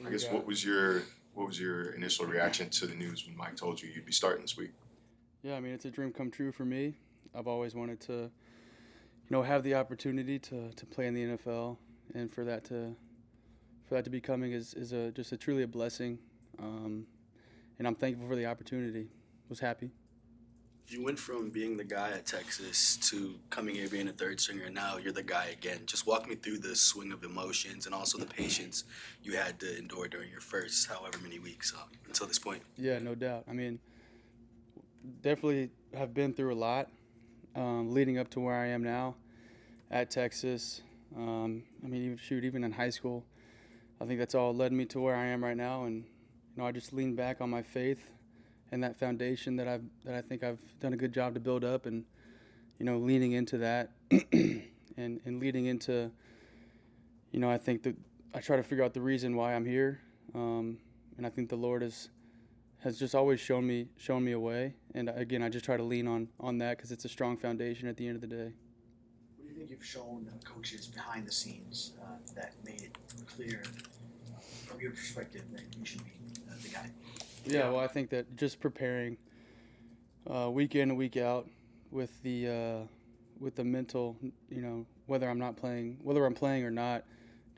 I guess what was your initial reaction to the news when Mike told you you'd be starting this week? Yeah, I mean, it's a dream come true for me. I've always wanted to, have the opportunity to play in the NFL, and for that to be coming is just a truly a blessing. And I'm thankful for the opportunity. Was happy. You went from being the guy at Texas to coming here being a third stringer, and now you're the guy again. Just walk me through the swing of emotions and also the patience you had to endure during your first however many weeks until this point. Yeah, no doubt. I mean, definitely have been through a lot leading up to where I am now at Texas. I mean, even in high school, I think that's all led me to where I am right now. And I just lean back on my faith and that foundation that I think I've done a good job to build up, and leaning into that and leading into I think that I try to figure out the reason why I'm here, and I think the Lord has just always shown me a way, and again I just try to lean on that because it's a strong foundation at the end of the day. What do you think you've shown coaches behind the scenes that made it clear from your perspective that you should be the guy? Yeah, well, I think that just preparing week in and week out with the mental, whether I'm playing or not,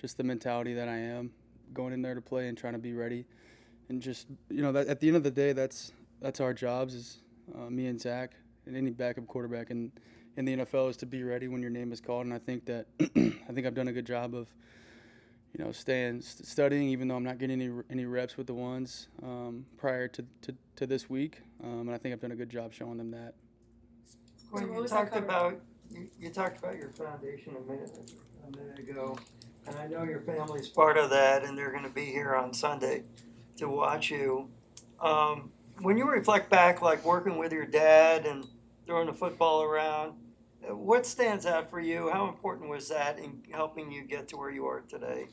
just the mentality that I am going in there to play and trying to be ready, and just that at the end of the day, that's our jobs is me and Zach and any backup quarterback in the NFL is to be ready when your name is called, and I think that I've done a good job of studying, even though I'm not getting any reps with the ones prior to this week, and I think I've done a good job showing them that. Quinn, you talked about your foundation a minute ago, and I know your family's part of that, and they're going to be here on Sunday to watch you. When you reflect back, like working with your dad and throwing the football around, what stands out for you? How important was that in helping you get to where you are today?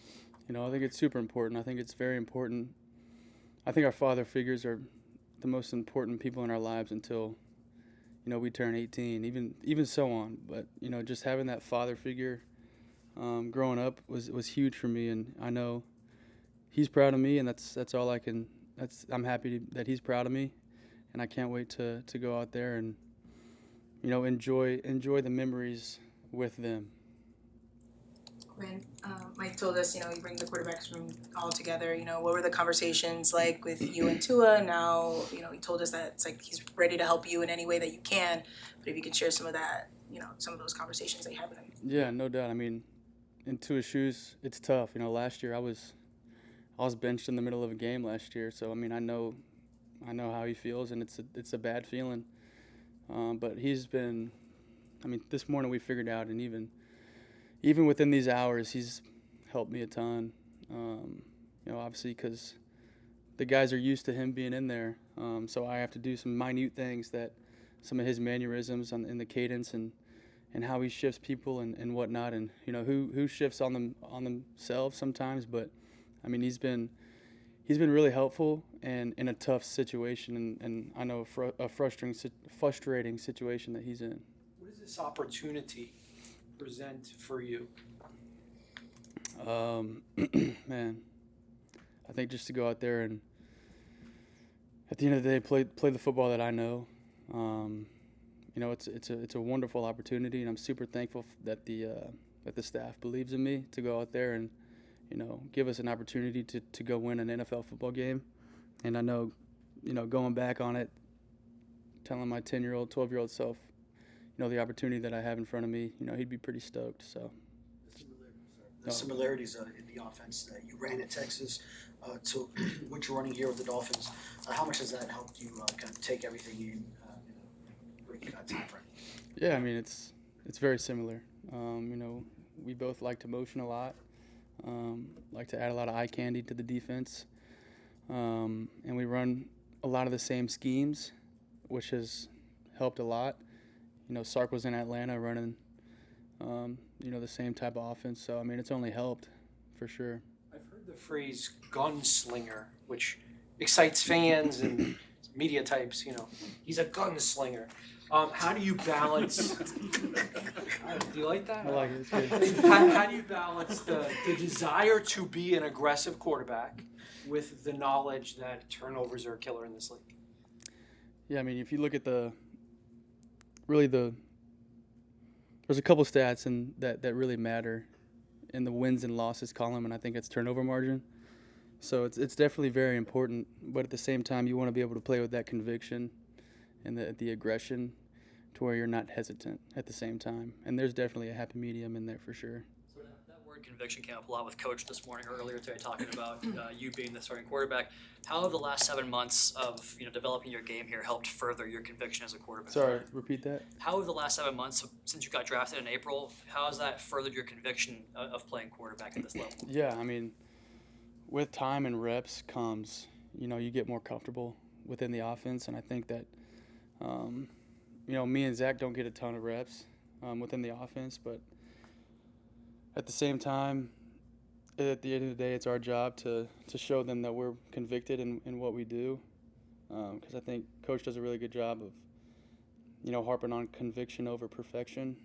I think it's super important. I think it's very important. I think our father figures are the most important people in our lives until, we turn 18, even so on. But, just having that father figure growing up was huge for me, and I know he's proud of me, and that's all I can. I'm happy that he's proud of me, and I can't wait to go out there and enjoy the memories with them. Quinn, Mike told us, you bring the quarterbacks room all together. What were the conversations like with you and Tua? Now, he told us that it's like he's ready to help you in any way that you can. But if you could share some of that, some of those conversations that you have with him. Yeah, no doubt. I mean, in Tua's shoes, it's tough. Last year I was benched in the middle of a game last year, so I mean, I know how he feels, and it's a bad feeling. But he's been, this morning we figured out, and even within these hours, he's helped me a ton. Obviously because the guys are used to him being in there, so I have to do some minute things that some of his mannerisms in the cadence and how he shifts people and whatnot, and who shifts on themselves sometimes. But he's been really helpful and in a tough situation, and I know a frustrating situation that he's in. What does this opportunity present for you? Man, I think just to go out there and at the end of the day play the football that I know. It's a wonderful opportunity, and I'm super thankful that the staff believes in me to go out there and give us an opportunity to go win an NFL football game. And I know, going back on it, telling my 10-year-old, 12-year-old self, the opportunity that I have in front of me, he'd be pretty stoked. So The similarities in the offense that you ran at Texas to what you're running here with the Dolphins, how much has that helped you kind of take everything in a quick time frame? Yeah, it's very similar. We both like to motion a lot, like to add a lot of eye candy to the defense, and we run a lot of the same schemes, which has helped a lot. Sark was in Atlanta running, the same type of offense. So, it's only helped for sure. I've heard the phrase gunslinger, which excites fans and media types, he's a gunslinger. How do you balance, do you like that? I like it, it's good. How do you balance the desire to be an aggressive quarterback with the knowledge that turnovers are a killer in this league? Yeah, I mean, if you look at there's a couple stats that really matter in the wins and losses column, and I think it's turnover margin. So it's definitely very important, but at the same time, you want to be able to play with that conviction and the aggression to where you're not hesitant at the same time. And there's definitely a happy medium in there for sure. So that word conviction came up a lot with Coach this morning, earlier today, talking about you being the starting quarterback. How have the last 7 months of developing your game here helped further your conviction as a quarterback? Sorry, repeat that. How have the last 7 months since you got drafted in April? How has that furthered your conviction of playing quarterback at this level? Yeah, I mean, with time and reps comes, you get more comfortable within the offense, and I think that, me and Zach don't get a ton of reps within the offense, but at the same time, at the end of the day, it's our job to show them that we're convicted in what we do, because I think Coach does a really good job of, harping on conviction over perfection,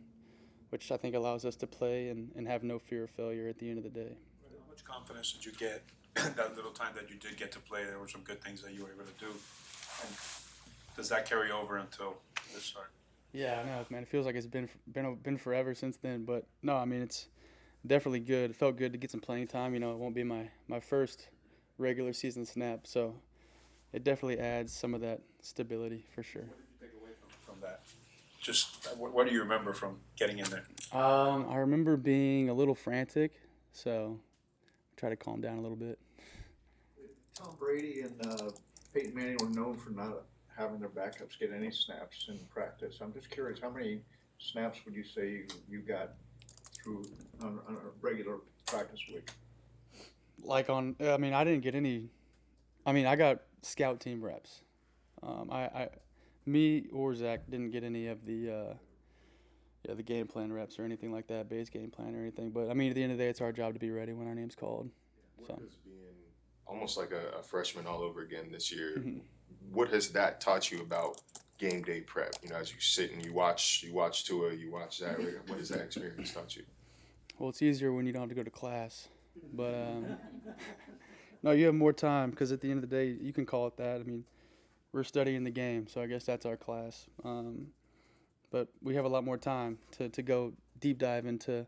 which I think allows us to play and have no fear of failure at the end of the day. How much confidence did you get that little time that you did get to play? There were some good things that you were able to do. And does that carry over until this start? Yeah, I know, man. It feels like it's been forever since then. But no, I mean, it's definitely good. It felt good to get some playing time. It won't be my first regular season snap, so it definitely adds some of that stability for sure. What did you take away from that? Just what do you remember from getting in there? I remember being a little frantic, so I try to calm down a little bit. Tom Brady and Peyton Manning were known for not having their backups get any snaps in practice. I'm just curious, how many snaps would you say you got through on a regular practice week? I didn't get any. I got scout team reps. Me or Zach didn't get any of the game plan reps or anything like that, base game plan or anything. But at the end of the day, it's our job to be ready when our name's called. What has being almost like a freshman all over again this year? Mhm. What has that taught you about game day prep? As you sit and you watch Tua, you watch that. What has that experience taught you? Well, it's easier when you don't have to go to class, but no, you have more time because at the end of the day, you can call it that. We're studying the game, so I guess that's our class. But we have a lot more time to go deep dive into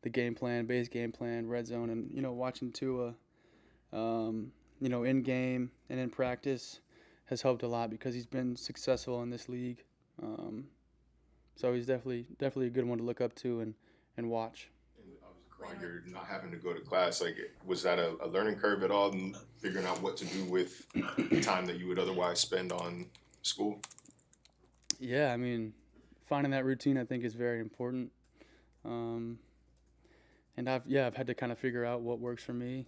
the game plan, base game plan, red zone, and watching Tua, in game and in practice has helped a lot because he's been successful in this league. So he's definitely a good one to look up to and watch. While you're not having to go to class, was that a learning curve at all, and figuring out what to do with the time that you would otherwise spend on school? Yeah, finding that routine I think is very important. And I've had to kind of figure out what works for me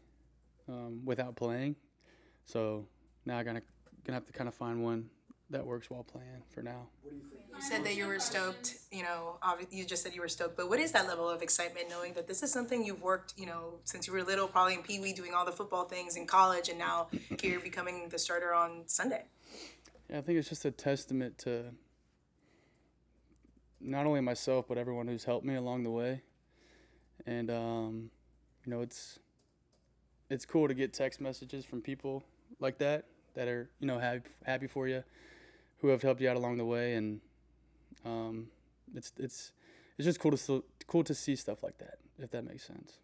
without playing. So now I'm gonna have to kind of find one that works while playing for now. You said that you were stoked, you just said you were stoked, but what is that level of excitement knowing that this is something you've worked, since you were little, probably in Pee Wee, doing all the football things in college, and now here becoming the starter on Sunday? Yeah, I think it's just a testament to not only myself, but everyone who's helped me along the way. And, it's cool to get text messages from people like that are, happy for you, who have helped you out along the way. And it's just cool to see stuff like that, if that makes sense.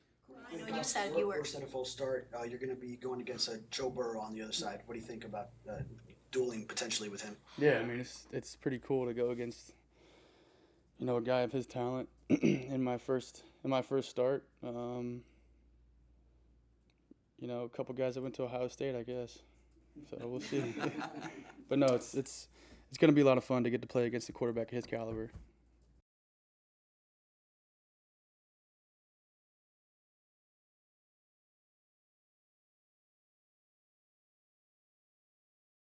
I know you said you were. First NFL start, you're going to be going against Joe Burrow on the other side. What do you think about dueling potentially with him? Yeah, it's pretty cool to go against, a guy of his talent in my first start. A couple guys that went to Ohio State, I guess. So we'll see. But no, it's going to be a lot of fun to get to play against a quarterback of his caliber.